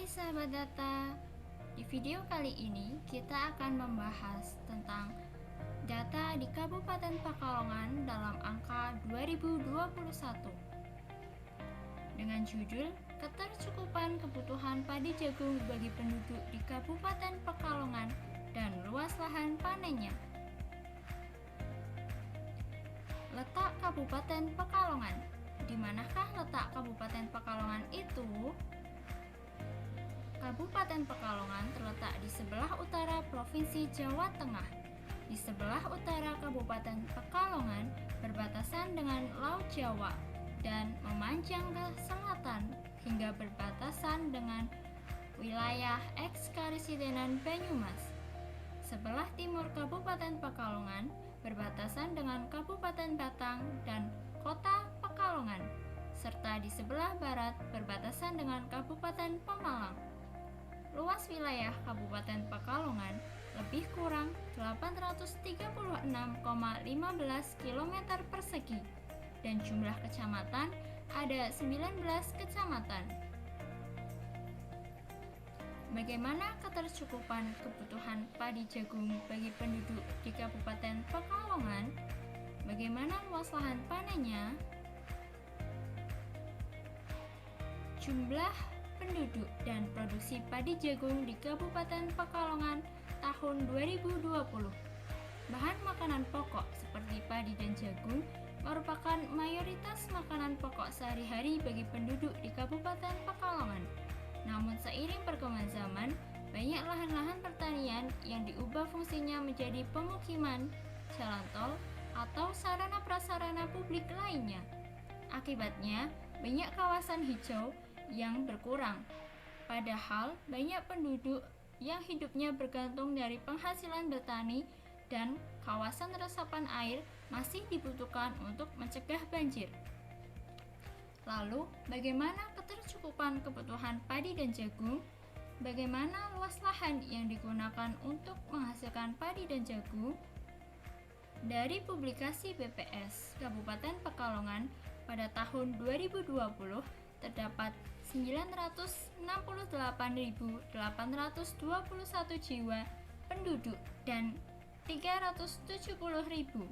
Hai sahabat data, di video kali ini kita akan membahas tentang data di Kabupaten Pekalongan dalam angka 2021 dengan judul Ketercukupan Kebutuhan Padi Jagung bagi penduduk di Kabupaten Pekalongan dan luas lahan panennya. Letak Kabupaten Pekalongan. Di manakah letak Kabupaten Pekalongan itu? Kabupaten Pekalongan terletak di sebelah utara Provinsi Jawa Tengah. Di sebelah utara Kabupaten Pekalongan berbatasan dengan Laut Jawa dan memanjang ke selatan hingga berbatasan dengan wilayah eks-Karisidenan Banyumas. Sebelah timur Kabupaten Pekalongan berbatasan dengan Kabupaten Batang dan Kota Pekalongan, serta di sebelah barat berbatasan dengan Kabupaten Pemalang. Luas wilayah Kabupaten Pekalongan lebih kurang 836,15 km persegi dan jumlah kecamatan ada 19 kecamatan. Bagaimana ketercukupan kebutuhan padi jagung bagi penduduk di Kabupaten Pekalongan? Bagaimana luas lahan panennya? Jumlah penduduk dan produksi padi jagung di Kabupaten Pekalongan tahun 2020. Bahan makanan pokok seperti padi dan jagung merupakan mayoritas makanan pokok sehari-hari bagi penduduk di Kabupaten Pekalongan. Namun seiring perkembangan zaman, banyak lahan-lahan pertanian yang diubah fungsinya menjadi pemukiman, jalan tol, atau sarana-prasarana publik lainnya. Akibatnya, banyak kawasan hijau yang berkurang. Padahal banyak penduduk yang hidupnya bergantung dari penghasilan bertani dan kawasan resapan air masih dibutuhkan untuk mencegah banjir. Lalu, bagaimana ketercukupan kebutuhan padi dan jagung? Bagaimana luas lahan yang digunakan untuk menghasilkan padi dan jagung? Dari publikasi BPS Kabupaten Pekalongan pada tahun 2020 terdapat 968.821 jiwa penduduk dan 370.956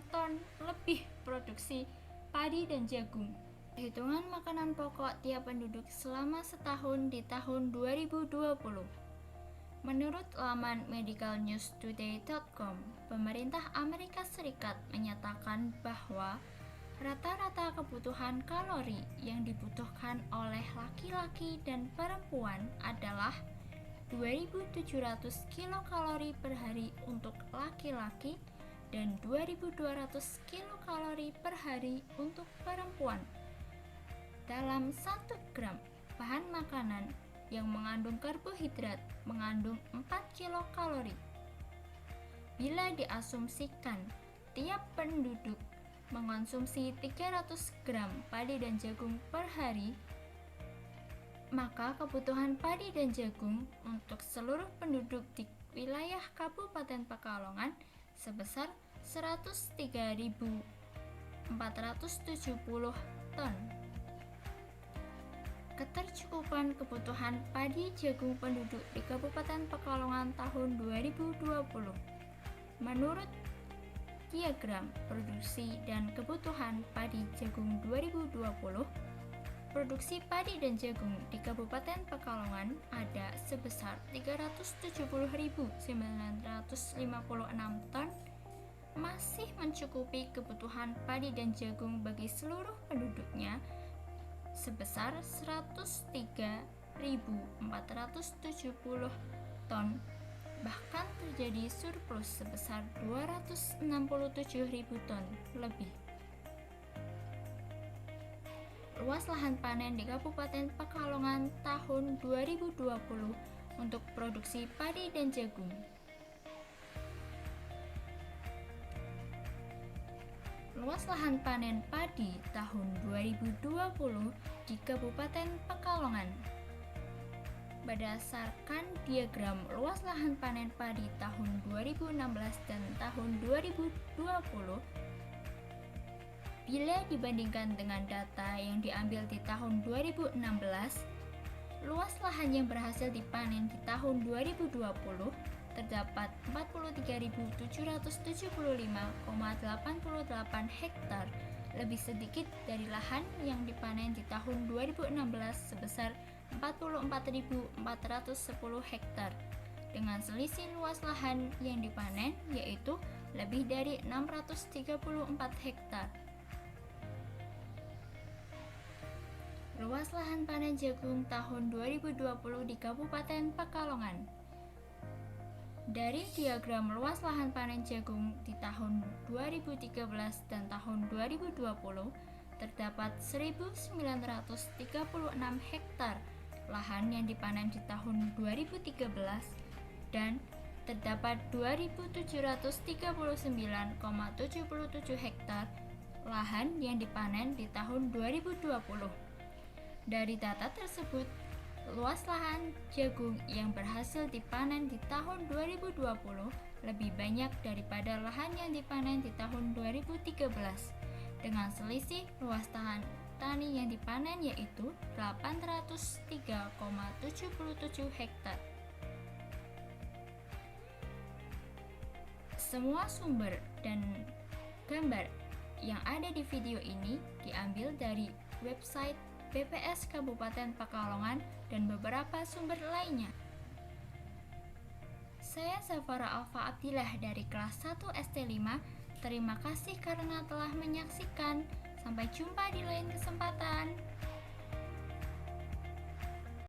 ton lebih produksi padi dan jagung. Perhitungan makanan pokok tiap penduduk selama setahun di tahun 2020. Menurut laman medicalnewstoday.com, pemerintah Amerika Serikat menyatakan bahwa rata-rata kebutuhan kalori yang dibutuhkan oleh laki-laki dan perempuan adalah 2.700 kilokalori per hari untuk laki-laki dan 2.200 kilokalori per hari untuk perempuan. Dalam 1 gram bahan makanan yang mengandung karbohidrat mengandung 4 kilokalori. Bila diasumsikan tiap penduduk mengonsumsi 300 gram padi dan jagung per hari, maka kebutuhan padi dan jagung untuk seluruh penduduk di wilayah Kabupaten Pekalongan sebesar 103.470 ton. Ketercukupan kebutuhan padi jagung penduduk di Kabupaten Pekalongan tahun 2020. Menurut Diagram Produksi dan Kebutuhan Padi Jagung 2020, produksi padi dan jagung di Kabupaten Pekalongan ada sebesar 370.956 ton, masih mencukupi kebutuhan padi dan jagung bagi seluruh penduduknya sebesar 103.470 ton. Bahkan terjadi surplus sebesar 267.000 ton lebih. Luas lahan panen di Kabupaten Pekalongan tahun 2020 untuk produksi padi dan jagung. Luas lahan panen padi tahun 2020 di Kabupaten Pekalongan. Berdasarkan diagram luas lahan panen padi tahun 2016 dan tahun 2020, Bila dibandingkan dengan data yang diambil di tahun 2016, luas lahan yang berhasil dipanen di tahun 2020 terdapat 43.775,88 hektar, lebih sedikit dari lahan yang dipanen di tahun 2016 sebesar 44.410 hektar, dengan selisih luas lahan yang dipanen yaitu lebih dari 634 hektar. Luas lahan panen jagung tahun 2020 di Kabupaten Pekalongan. Dari diagram luas lahan panen jagung di tahun 2013 dan tahun 2020, terdapat 1.936 hektar lahan yang dipanen di tahun 2013 dan terdapat 2.739,77 hektar lahan yang dipanen di tahun 2020. Dari data tersebut, luas lahan jagung yang berhasil dipanen di tahun 2020 lebih banyak daripada lahan yang dipanen di tahun 2013, dengan selisih luas lahan tani yang dipanen yaitu 803,77 hektar. Semua sumber dan gambar yang ada di video ini diambil dari website BPS Kabupaten Pekalongan dan beberapa sumber lainnya. Saya Zafara Alfa Abdillah dari kelas 1 ST5. Terima kasih karena telah menyaksikan. Sampai jumpa di lain kesempatan.